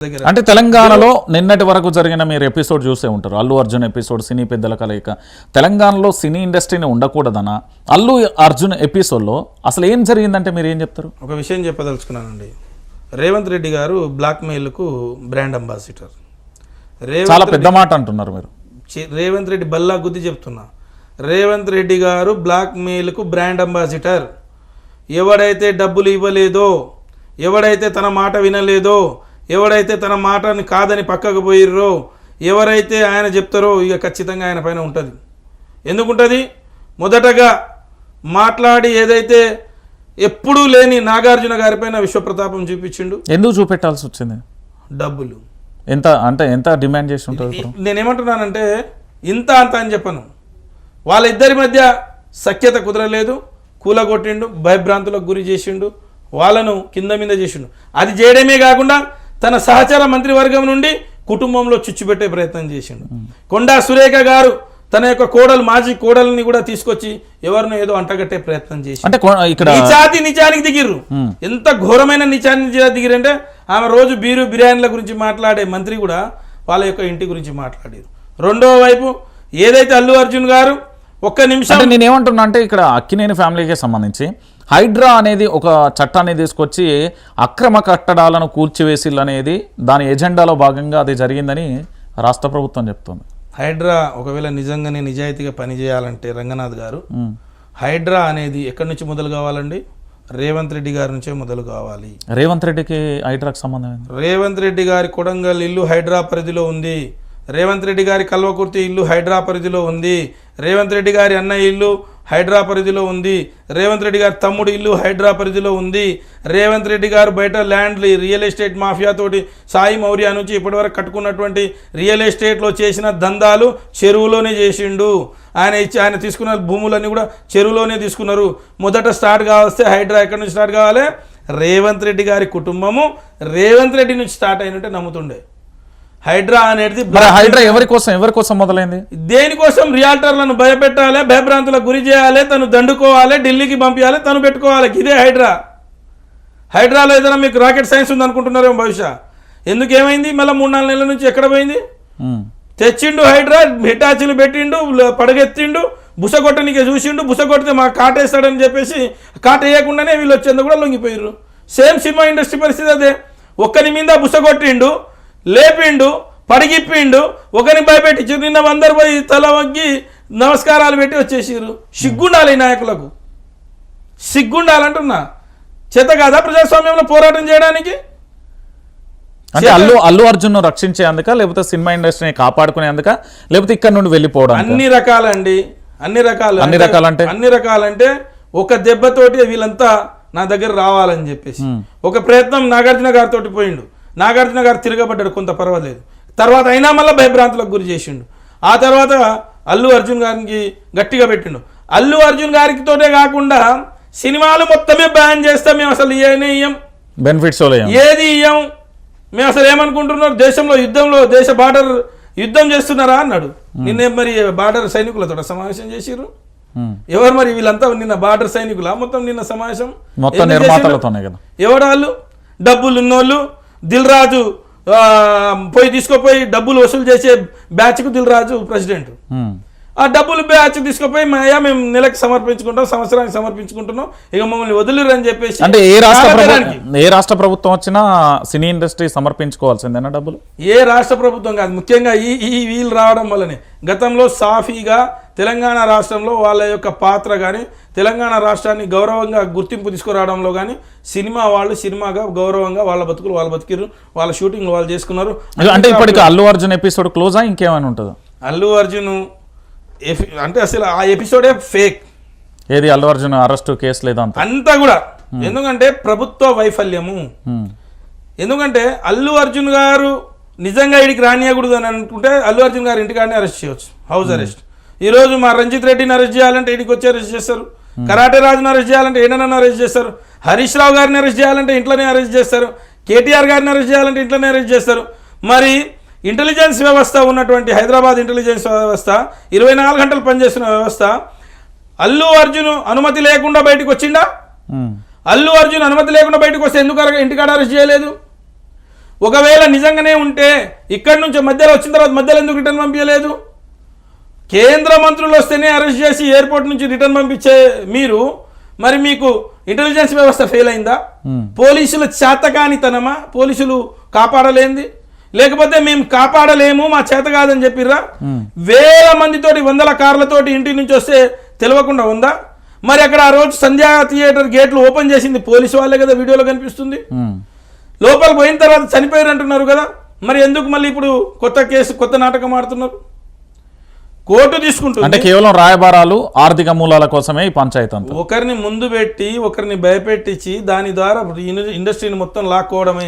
అంటే తెలంగాణలో నిన్నటి వరకు జరిగిన మీరు ఎపిసోడ్ చూసే ఉంటారు, అల్లు అర్జున్ ఎపిసోడ్, సినీ పెద్దల కలయిక. తెలంగాణలో సినీ ఇండస్ట్రీని ఉండకూడదనా? అల్లు అర్జున్ ఎపిసోడ్లో అసలు ఏం జరిగిందంటే మీరు ఏం చెప్తారు? ఒక విషయం చెప్పదలుచుకున్నానండి. రేవంత్ రెడ్డి గారు బ్లాక్ మెయిల్కు బ్రాండ్ అంబాసిడర్. చాలా పెద్ద మాట అంటున్నారు మీరు. రేవంత్ రెడ్డి బల్లా గుద్ది చెప్తున్నా, రేవంత్ రెడ్డి గారు బ్లాక్ మెయిల్కు బ్రాండ్ అంబాసిడర్. ఎవడైతే డబ్బులు ఇవ్వలేదో, ఎవడైతే తన మాట వినలేదో, ఎవడైతే తన మాటని కాదని పక్కకు పోయిర్రో, ఎవరైతే ఆయన చెప్తారో ఇక ఖచ్చితంగా ఆయన పైన ఉంటుంది. ఎందుకుంటుంది? మొదటగా మాట్లాడి ఏదైతే ఎప్పుడూ లేని నాగార్జున గారిపైన విశ్వప్రతాపం చూపించిండు. ఎందుకు చూపెట్టాల్సి వచ్చింది? డబ్బులు ఎంత అంటే ఎంత డిమాండ్ చేసి ఉంటుంది? నేనేమంటున్నానంటే ఇంత అంత అని చెప్పను. వాళ్ళిద్దరి మధ్య సఖ్యత కుదరలేదు, కూలగొట్టిండు, భయభ్రాంతులకు గురి చేసిండు, వాళ్ళను కింద మీద చేసిండు. అది చేయడమే కాకుండా తన సహచర మంత్రివర్గం నుండి కుటుంబంలో చిచ్చుపెట్టే ప్రయత్నం చేసిండు. కొండా సురేఖ గారు తన యొక్క కోడలు, మాజీ కోడల్ని కూడా తీసుకొచ్చి ఎవరినో ఏదో అంటగట్టే ప్రయత్నం చేసి నిచానికి దిగిర్రు. ఎంత ఘోరమైన నిచానికి దిగిరంటే ఆమె రోజు బిర్యానీల గురించి మాట్లాడే మంత్రి కూడా వాళ్ళ యొక్క ఇంటి గురించి మాట్లాడారు. రెండో వైపు ఏదైతే అల్లు అర్జున్ గారు ఒక్క నిమిషం, నేనేమంటున్నా అంటే ఇక్కడ అక్కినేని ఫ్యామిలీకి సంబంధించి హైడ్రా అనేది ఒక చట్టాన్ని తీసుకొచ్చి అక్రమ కట్టడాలను కూల్చివేసిల్లనేది దాని ఎజెండాలో భాగంగా అది జరిగిందని రాష్ట్ర ప్రభుత్వం చెప్తుంది. హైడ్రా ఒకవేళ నిజంగానే నిజాయితీగా పనిచేయాలంటే రంగనాథ్ గారు, హైడ్రా అనేది ఎక్కడి నుంచి మొదలు కావాలండి? రేవంత్ రెడ్డి గారి నుంచే మొదలు కావాలి. రేవంత్ రెడ్డికి హైడ్రాకి సంబంధం? రేవంత్ రెడ్డి గారి కొడంగల్ ఇల్లు హైడ్రా పరిధిలో ఉంది. రేవంత్ రెడ్డి గారి కల్వకుర్తి ఇల్లు హైడ్రా పరిధిలో ఉంది. రేవంత్ రెడ్డి గారి అన్న ఇల్లు హైడ్రా పరిధిలో ఉంది. రేవంత్ రెడ్డి గారి తమ్ముడు ఇల్లు హైడ్రా పరిధిలో ఉంది. రేవంత్ రెడ్డి గారు బయట ల్యాండ్ రియల్ ఎస్టేట్ మాఫియాతోటి సాయి మౌర్య నుంచి ఇప్పటివరకు కట్టుకున్నటువంటి రియల్ ఎస్టేట్లో చేసిన దందాలు చెరువులోనే చేసిండు. ఆయన తీసుకున్న భూములన్నీ కూడా చెరువులోనే తీసుకున్నారు. మొదట స్టార్ట్ కావస్తే హైడ్రా ఎక్కడి నుంచి స్టార్ట్ కావాలి? రేవంత్ రెడ్డి గారి కుటుంబము రేవంత్ రెడ్డి నుంచి స్టార్ట్ అయినట్టే నమ్ముతుండే. హైడ్రా అనేది హైడ్రా ఎవరి కోసం మొదలైంది? దేనికోసం? రియాల్టర్లను భయపెట్టాలి, భయభ్రాంతులకు గురి చేయాలి, తను దండుకోవాలి, ఢిల్లీకి పంపించాలి, తను పెట్టుకోవాలి. ఇదే హైడ్రా. హైడ్రాలో ఏదైనా మీకు రాకెట్ సైన్స్ ఉంది అనుకుంటున్నారేమో బహుశా. ఎందుకు ఏమైంది? మళ్ళీ 3-4 నెలల నుంచి ఎక్కడ పోయింది? తెచ్చిండు హైడ్రా, హిటాచీలు పెట్టిండు, పడగెత్తిండు, బుసగొట్టనికే చూసిండు, బుసగొడితే మాకు కాటేస్తాడని చెప్పేసి కాట వేయకుండానే వీళ్ళు వచ్చేందుకు కూడా లొంగిపోయారు. సేమ్ సినిమా ఇండస్ట్రీ పరిస్థితి అదే. ఒక్కని మీద బుసగొట్టిండు, లేపిండు, పడిగిప్పిండు, ఒకరిని భయపెట్టించు. నిన్న అందరు పోయి తల వంగి నమస్కారాలు పెట్టి వచ్చేసారు. సిగ్గుండాలి నాయకులకు, సిగ్గుండాలంటున్నా. చేత కాదా ప్రజాస్వామ్యంలో పోరాటం చేయడానికి? అంటే అల్లు అర్జున్ రక్షించేందుక, లేకపోతే సినిమా ఇండస్ట్రీని కాపాడుకునేందుక, లేకపోతే ఇక్కడ నుండి వెళ్ళిపోవడం? అన్ని రకాలండి, అన్ని రకాలంటే ఒక దెబ్బతోటి వీళ్ళంతా నా దగ్గర రావాలని చెప్పేసి ఒక ప్రయత్నం నాగార్జున గారితో పోయిండు. నాగార్జున గారు తిరగబడ్డాడు, కొంత పర్వాలేదు. తర్వాత అయినా మళ్ళీ భయభ్రాంతులకు గురి చేసిండు. ఆ తర్వాత అల్లు అర్జున్ గారికి గట్టిగా పెట్టిండు. అల్లు అర్జున్ గారికి తోటే కాకుండా సినిమాలు మొత్తమే బ్యాన్ చేస్తాం, మేము అసలు ఇయ్యం, బెనిఫిట్స్ ఏది ఇయ్యం, మేము అసలు ఏమనుకుంటున్నారు, దేశంలో దేశ బార్డర్ యుద్ధం చేస్తున్నారా అన్నాడు. నిన్నే మరి బార్డర్ సైనికులతో సమావేశం చేసిర్రు. ఎవరు మరి వీళ్ళంతా? నిన్న బార్డర్ సైనికుల మొత్తం నిన్న సమావేశం ఎవడాళ్ళు? డబ్బులు ఉన్నోళ్ళు. దిల్ రాజు పోయి తీసుకుపోయి డబ్బులు వసూలు చేసే బ్యాచ్కు దిల్ రాజు ప్రెసిడెంట్. ఆ డబ్బులు బ్యాచ్ తీసుకుపోయి మేము నెలకి సమర్పించుకుంటాం, సంవత్సరానికి సమర్పించుకుంటున్నాం, ఇక మమ్మల్ని వదిలిరు అని చెప్పేసి. అంటే ఏ రాష్ట్ర ప్రభుత్వం వచ్చినా సినీ ఇండస్ట్రీ సమర్పించుకోవాల్సిందేనా డబ్బులు? ఏ రాష్ట్ర ప్రభుత్వం కాదు, ముఖ్యంగా ఈ వీళ్ళు రావడం వల్లనే. గతంలో సాఫీగా తెలంగాణ రాష్ట్రంలో వాళ్ళ యొక్క పాత్ర కానీ, తెలంగాణ రాష్ట్రాన్ని గౌరవంగా గుర్తింపు తీసుకురావడంలో కానీ సినిమా వాళ్ళు సినిమాగా గౌరవంగా వాళ్ళ బతుకులు వాళ్ళు బతికిరు, వాళ్ళ షూటింగ్లు వాళ్ళు చేసుకున్నారు. అంటే ఇప్పటికి అల్లు అర్జున్ ఎపిసోడ్ క్లోజా, ఇంకేమైనా ఉంటుందా? అల్లు అర్జున్ అంటే అసలు ఆ ఎపిసోడే ఫేక్. ఏది అల్లు అర్జున్ అరెస్టు కేసు లేదా అంతా కూడా. ఎందుకంటే ప్రభుత్వ వైఫల్యము. ఎందుకంటే అల్లు అర్జున్ గారు నిజంగా ఇడికి రానియకూడదు అని అనుకుంటే అల్లు అర్జున్ గారు ఇంటికాడనే అరెస్ట్ చేయవచ్చు, హౌస్ అరెస్ట్. ఈరోజు మా రంజిత్ రెడ్డిని అరెస్ట్ చేయాలంటే ఇడికి వచ్చి అరెస్ట్ చేస్తారు. కరాటే రాజుని అరెస్ట్ చేయాలంటే ఏడనని అరెస్ట్ చేస్తారు. హరీష్ రావు గారిని అరెస్ట్ చేయాలంటే ఇంట్లోనే అరెస్ట్ చేస్తారు. కేటీఆర్ గారిని అరెస్ట్ చేయాలంటే ఇంట్లోనే అరెస్ట్ చేస్తారు. మరి ఇంటెలిజెన్స్ వ్యవస్థ ఉన్నటువంటి హైదరాబాద్ ఇంటెలిజెన్స్ వ్యవస్థ 24 గంటలు పనిచేస్తున్న వ్యవస్థ అల్లు అర్జున్ అనుమతి లేకుండా బయటకు వచ్చిందా? అల్లు అర్జున్ అనుమతి లేకుండా బయటకు వస్తే ఎందుకు ఇంటికాడ అరెస్ట్ చేయలేదు? ఒకవేళ నిజంగానే ఉంటే ఇక్కడి నుంచి మధ్యలో వచ్చిన తర్వాత మధ్యలో ఎందుకు రిటర్న్ పంపించలేదు? కేంద్ర మంత్రులు వస్తేనే అరెస్ట్ చేసి ఎయిర్పోర్ట్ నుంచి రిటర్న్ పంపించే మీరు మరి మీకు ఇంటెలిజెన్స్ వ్యవస్థ ఫెయిల్ అయిందా? పోలీసుల చేతకానితనమా? పోలీసులు కాపాడలేంది? లేకపోతే మేము కాపాడలేము మా చేత కాదని చెప్పిర్రా? వేల మందితోటి వందల కార్లతోటి ఇంటి నుంచి వస్తే తెలియకుండా ఉందా? మరి అక్కడ ఆ రోజు సంధ్యా థియేటర్ గేట్లు ఓపెన్ చేసింది పోలీసు వాళ్ళే కదా, వీడియోలో కనిపిస్తుంది. లోపలికి పోయిన తర్వాత చనిపోయారు అంటున్నారు కదా, మరి ఎందుకు మళ్ళీ ఇప్పుడు కొత్త కేసు కొత్త నాటకం ఆడుతున్నారు? కోర్టు తీసుకుంటుంది. అంటే కేవలం రాయబారాలు ఆర్థిక మూలాల కోసమే ఈ పంచాయతీ అంతా. ఒకరిని ముందు పెట్టి ఒకరిని భయపెట్టించి దాని ద్వారా ఇండస్ట్రీని మొత్తం లాక్కోవడమే.